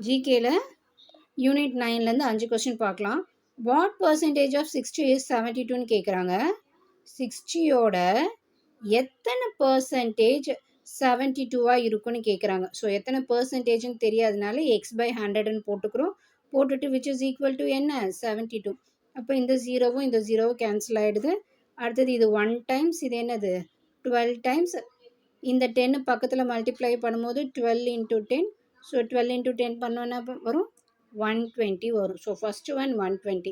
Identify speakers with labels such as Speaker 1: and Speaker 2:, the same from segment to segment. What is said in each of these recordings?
Speaker 1: ஜிகேல unit 9லேருந்து 5 question பார்க்கலாம். What percentage of 60 is 72ன்னு கேட்குறாங்க. 60யோட எத்தனை பர்சன்டேஜ் 72வாக இருக்குன்னு கேட்குறாங்க. ஸோ எத்தனை பர்சன்டேஜ்னு தெரியாதனால x/100ன்னு போட்டுக்கிறோம். போட்டுட்டு விச் இஸ் ஈக்குவல் டு என்ன 72. அப்போ இந்த ஜீரோவும் இந்த ஜீரோவும் கேன்சல் ஆகிடுது. அடுத்தது இது 1 டைம்ஸ், இது என்னது 12 டைம்ஸ். இந்த 10 பக்கத்தில் மல்டிப்ளை பண்ணும்போது 12 இன்ட்டு 10. ஸோ 12 இன்ட்டு 10 பண்ணோன்னா வரும் 120 வரும். So first one 120.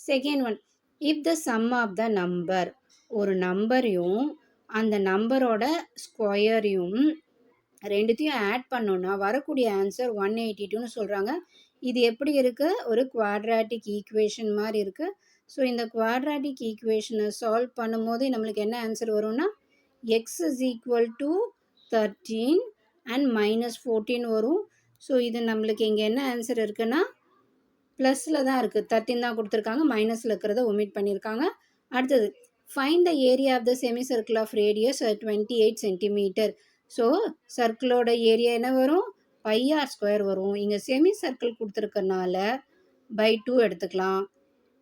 Speaker 1: Second one, if the sum of the number, ஒரு நம்பரையும் அந்த நம்பரோட ஸ்கொயரையும் ரெண்டுத்தையும் ஆட் பண்ணோன்னா வரக்கூடிய ஆன்சர் 182ன்னு சொல்கிறாங்க. இது எப்படி இருக்குது? ஒரு குவாட்ராட்டிக் ஈக்குவேஷன் மாதிரி இருக்குது. ஸோ இந்த குவாட்ராட்டிக் ஈக்குவேஷனை சால்வ் பண்ணும்போது நம்மளுக்கு என்ன ஆன்சர் வரும்னா x is equal to 13 and -14 வரும். ஸோ இது நம்மளுக்கு இங்கே என்ன ஆன்சர் இருக்குன்னா ப்ளஸில் தான் இருக்குது. 13 தான் கொடுத்துருக்காங்க, மைனஸில் இருக்கிறத ஒமிட் பண்ணியிருக்காங்க. அடுத்தது find the area of the semi circle of radius 28 centimetre. So சர்க்கிளோட ஏரியா என்ன வரும்? πr² வரும். இங்கே செமி சர்க்கிள் கொடுத்துருக்கனால by 2 எடுத்துக்கலாம்.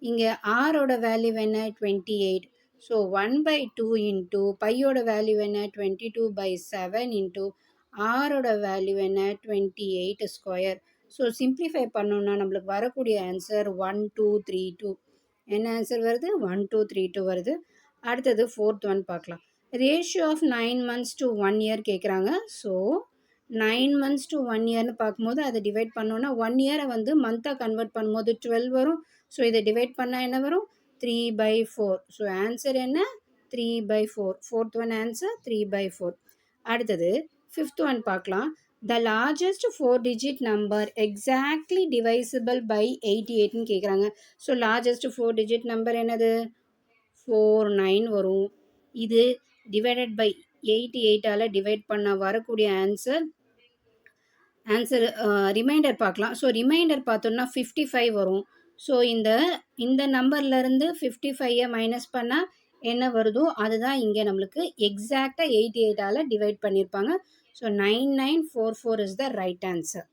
Speaker 1: இங்கே ஆரோட வேல்யூ என்ன 28. ஸோ 1/2 இன்ட்டு பையோட வேல்யூ என்ன 22/7 இன்ட்டு ஆரோட வேல்யூ என்ன 28². ஸோ சிம்ப்ளிஃபை பண்ணோன்னா நம்மளுக்கு வரக்கூடிய ஆன்சர் 1232. என்ன ஆன்சர் வருது? 1232 வருது. அடுத்தது ஃபோர்த் ஒன் பார்க்கலாம். Ratio of 9 months to 1 year கேட்குறாங்க. ஸோ 9 months to 1 yearனு பார்க்கும்போது அதை டிவைட் பண்ணோன்னா 1 இயரை வந்து மந்த்தாக கன்வெர்ட் பண்ணும்போது 12 வரும். ஸோ இதை டிவைட் பண்ணால் என்ன வரும்? 3/4. ஸோ ஆன்சர் என்ன 3/4. Fourth one answer 3/4. அடுத்தது ஃபிஃப்த் ஒன் பார்க்கலாம். The largest 4-digit number exactly divisible by 88ன்னு கேட்குறாங்க. ஸோ லார்ஜஸ்ட் 4-digit நம்பர் என்னது 49 வரும். இது டிவைடட் பை 88ஆல் டிவைட் பண்ண வரக்கூடிய ஆன்சர் ரிமைண்டர் பார்க்கலாம். ஸோ ரிமைண்டர் பார்த்தோம்னா 55 வரும். ஸோ இந்த நம்பர்லேருந்து 55ஐ மைனஸ் பண்ணால் என்ன வருதோ அதுதான் இங்கே நம்மளுக்கு எக்ஸாக்டாக 88ஆல் டிவைட் பண்ணியிருப்பாங்க. So 9944 is the right answer.